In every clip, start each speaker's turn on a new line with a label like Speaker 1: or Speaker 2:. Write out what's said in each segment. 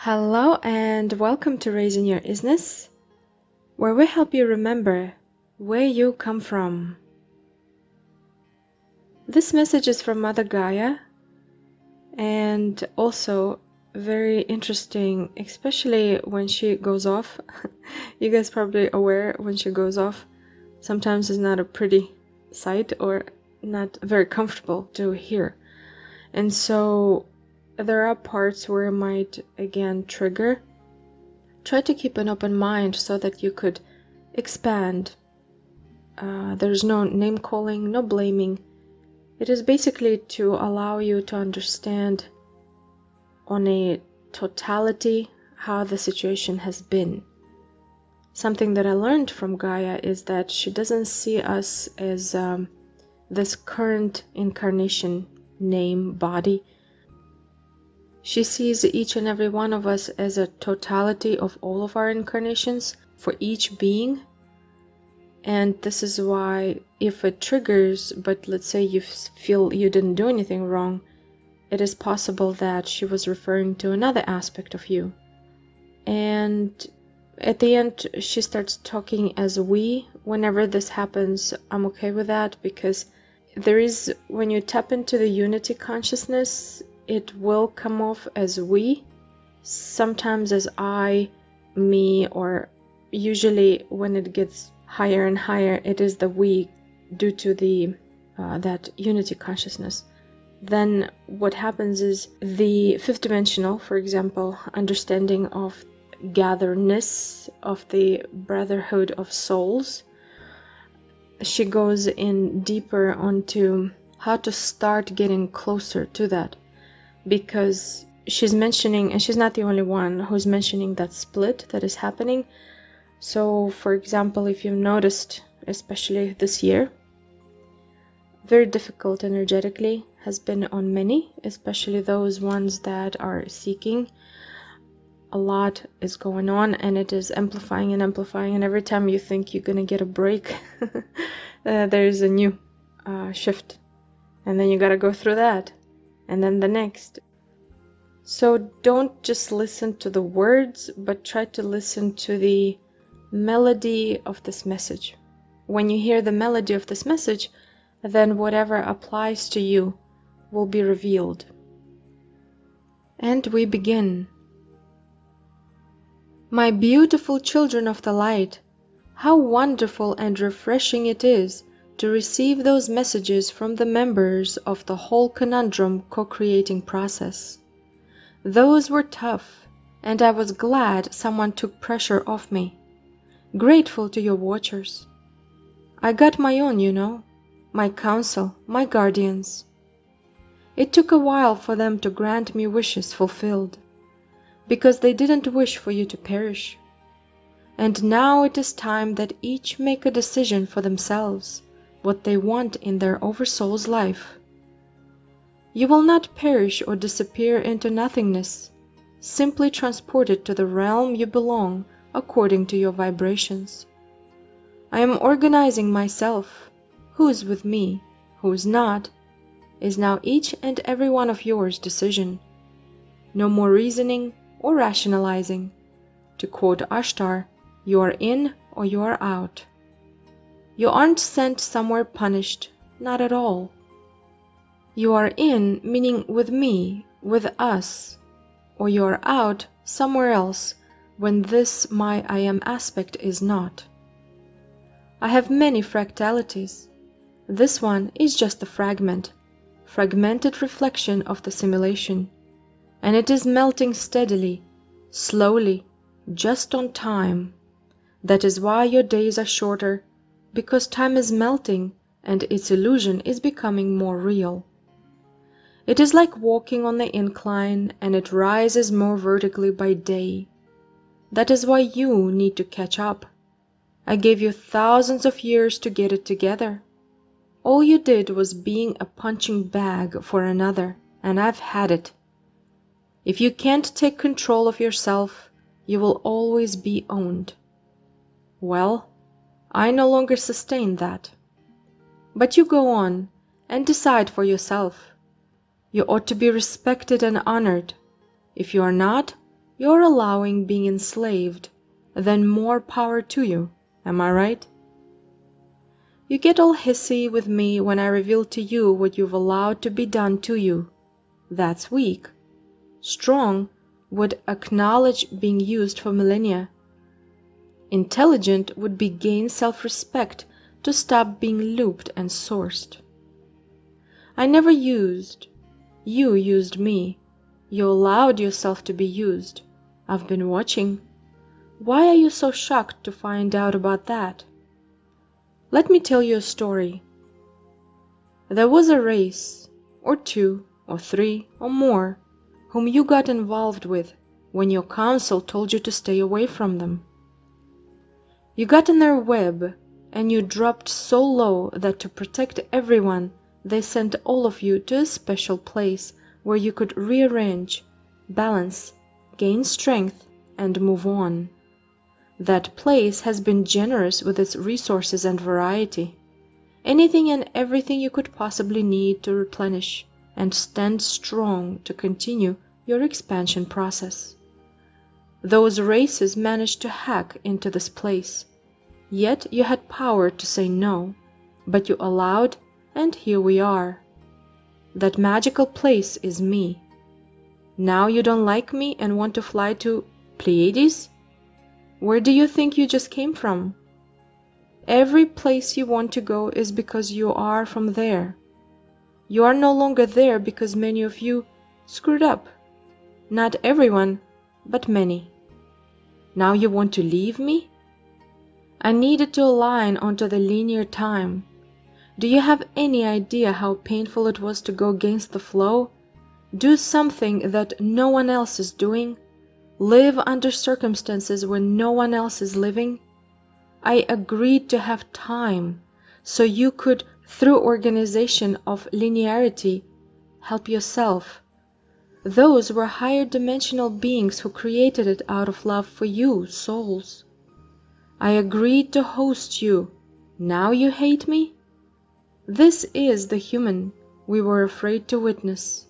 Speaker 1: Hello and welcome to Raising Your Isness, where we help you remember where you come from. This message is from Mother Gaia and also very interesting, especially when she goes off. You guys probably aware when she goes off, sometimes it's not a pretty sight or not very comfortable to hear. And so there are parts where it might again trigger. Try to keep an open mind so that you could expand. There's no name calling, no blaming. It is basically to allow you to understand on a totality how the situation has been. Something that I learned from Gaia is that she doesn't see us as this current incarnation name, body. She sees each and every one of us as a totality of all of our incarnations for each being. And this is why if it triggers, but let's say you feel you didn't do anything wrong, it is possible that she was referring to another aspect of you. And at the end, she starts talking as we. Whenever this happens, I'm okay with that, because there is, when you tap into the unity consciousness, it will come off as we, sometimes as I, me, or usually when it gets higher and higher, it is the we due to the that unity consciousness. Then what happens is the fifth dimensional, for example, understanding of gatherness of the brotherhood of souls, she goes in deeper onto how to start getting closer to that. Because she's mentioning, and she's not the only one who's mentioning that split that is happening. So, for example, if you've noticed, especially this year, very difficult energetically has been on many, especially those ones that are seeking. A lot is going on, and it is amplifying and amplifying, and every time you think you're gonna get a break, there's a new shift, and then you gotta go through that. And then the next. So don't just listen to the words, but try to listen to the melody of this message. When you hear the melody of this message, then whatever applies to you will be revealed. And we begin. My beautiful children of the light, how wonderful and refreshing it is to receive those messages from the members of the whole conundrum co-creating process. Those were tough, and I was glad someone took pressure off me. Grateful to your watchers. I got my own, you know, my counsel, my guardians. It took a while for them to grant me wishes fulfilled, because they didn't wish for you to perish. And now it is time that each make a decision for themselves, what they want in their oversoul's life. You will not perish or disappear into nothingness, simply transported to the realm you belong according to your vibrations. I am organizing myself. Who is with me, who is not, is now each and every one of yours decision. No more reasoning or rationalizing. To quote Ashtar, you are in or you are out. You aren't sent somewhere punished, not at all. You are in, meaning with me, with us, or you are out somewhere else when this my I am aspect is not. I have many fractalities. This one is just a fragmented reflection of the simulation, and it is melting steadily, slowly, just on time. That is why your days are shorter, because time is melting and its illusion is becoming more real. It is like walking on the incline, and it rises more vertically by day. That is why you need to catch up. I gave you thousands of years to get it together. All you did was being a punching bag for another, and I've had it. If you can't take control of yourself, you will always be owned. Well, I no longer sustain that. But you go on and decide for yourself. You ought to be respected and honored. If you are not, you're allowing being enslaved, then more power to you. Am I right? You get all hissy with me when I reveal to you what you've allowed to be done to you. That's weak. Strong would acknowledge being used for millennia. Intelligent would be gain self-respect to stop being looped and sourced. I never used. You used me. You allowed yourself to be used. I've been watching. Why are you so shocked to find out about that? Let me tell you a story. There was a race, or two, or three, or more, whom you got involved with when your council told you to stay away from them. You got in their web, and you dropped so low that to protect everyone, they sent all of you to a special place where you could rearrange, balance, gain strength, and move on. That place has been generous with its resources and variety. Anything and everything you could possibly need to replenish and stand strong to continue your expansion process. Those races managed to hack into this place. Yet you had power to say no, but you allowed, and here we are. That magical place is me. Now you don't like me and want to fly to Pleiades? Where do you think you just came from? Every place you want to go is because you are from there. You are no longer there because many of you screwed up. Not everyone, but many. Now you want to leave me? I needed to align onto the linear time. Do you have any idea how painful it was to go against the flow? Do something that no one else is doing? Live under circumstances where no one else is living? I agreed to have time so you could, through organization of linearity, help yourself. Those were higher dimensional beings who created it out of love for you, souls. I agreed to host you. Now you hate me? This is the human we were afraid to witness.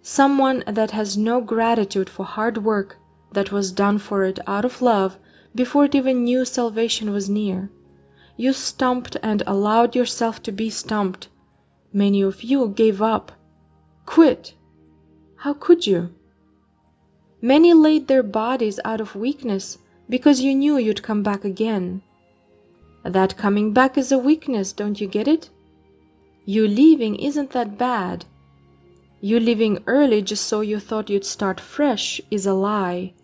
Speaker 1: Someone that has no gratitude for hard work that was done for it out of love before it even knew salvation was near. You stumped and allowed yourself to be stumped. Many of you gave up. Quit. How could you? Many laid their bodies out of weakness because you knew you'd come back again. That coming back is a weakness, don't you get it? You leaving isn't that bad. You leaving early just so you thought you'd start fresh is a lie.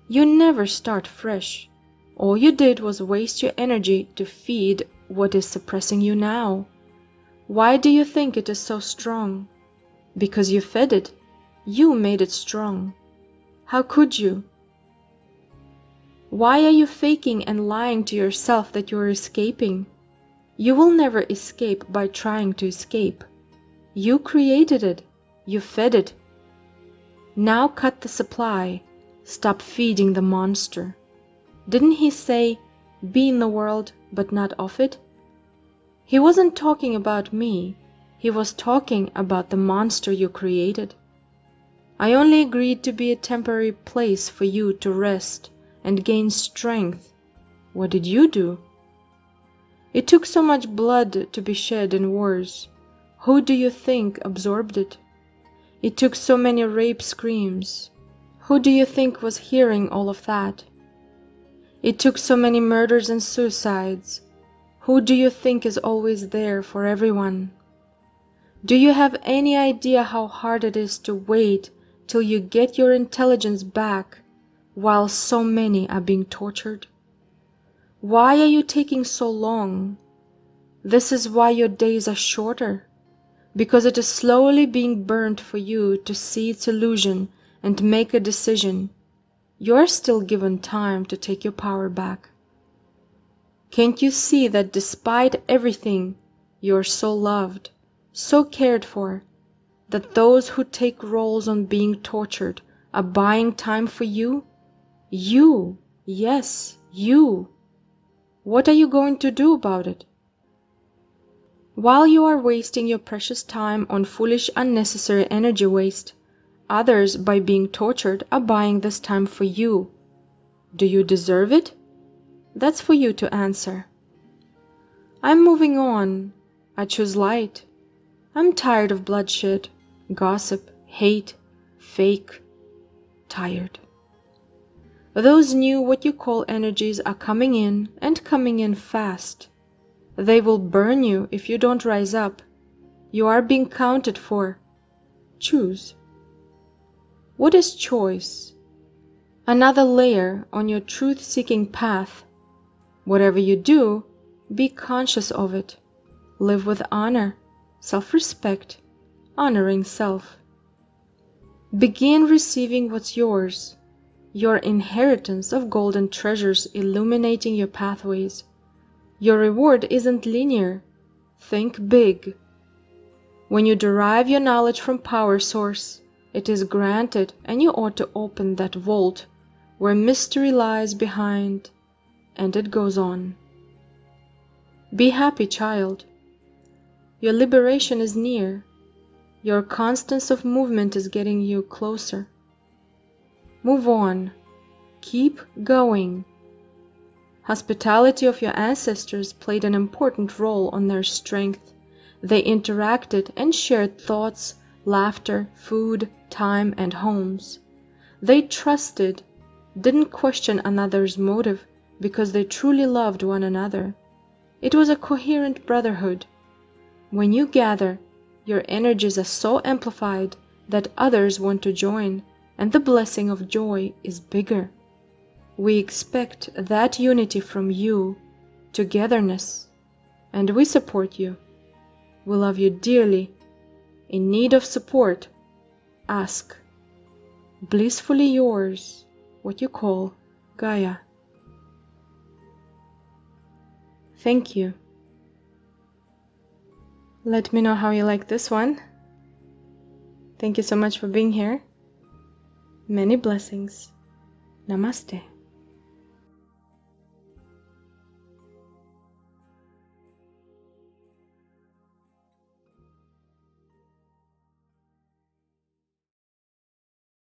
Speaker 1: You never start fresh. All you did was waste your energy to feed what is suppressing you now. Why do you think it is so strong? Because you fed it. You made it strong. How could you? Why are you faking and lying to yourself that you are escaping? You will never escape by trying to escape. You created it. You fed it. Now cut the supply. Stop feeding the monster. Didn't he say, be in the world, but not of it? He wasn't talking about me. He was talking about the monster you created. I only agreed to be a temporary place for you to rest and gain strength. What did you do? It took so much blood to be shed in wars. Who do you think absorbed it? It took so many rape screams. Who do you think was hearing all of that? It took so many murders and suicides. Who do you think is always there for everyone? Do you have any idea how hard it is to wait till you get your intelligence back while so many are being tortured? Why are you taking so long? This is why your days are shorter, because it is slowly being burnt for you to see its illusion and make a decision. You are still given time to take your power back. Can't you see that despite everything, you are so loved, so cared for, that those who take roles on being tortured are buying time for you? You, yes, you. What are you going to do about it? While you are wasting your precious time on foolish unnecessary energy waste, Others, by being tortured, are buying this time for you. Do you deserve it? That's for you to answer. I'm moving on. I choose light. I'm tired of bloodshed, gossip, hate, fake. Tired. Those new what you call energies are coming in and coming in fast. They will burn you if you don't rise up. You are being counted for. Choose. What is choice? Another layer on your truth-seeking path. Whatever you do, be conscious of it. Live with honor, self-respect, honoring self. Begin receiving what's yours, your inheritance of golden treasures illuminating your pathways. Your reward isn't linear. Think big. When you derive your knowledge from power source, it is granted, and you ought to open that vault where mystery lies behind, and it goes on. Be happy, child. Your liberation is near. Your constance of movement is getting you closer. Move on. Keep going. Hospitality of your ancestors played an important role on their strength. They interacted and shared thoughts, laughter, food, time, and homes. They trusted, didn't question another's motive because they truly loved one another. It was a coherent brotherhood. When you gather, your energies are so amplified that others want to join, and the blessing of joy is bigger. We expect that unity from you, togetherness, and we support you. We love you dearly. In need of support, ask. Blissfully yours, what you call Gaia. Thank you. Let me know how you like this one. Thank you so much for being here. Many blessings. Namaste.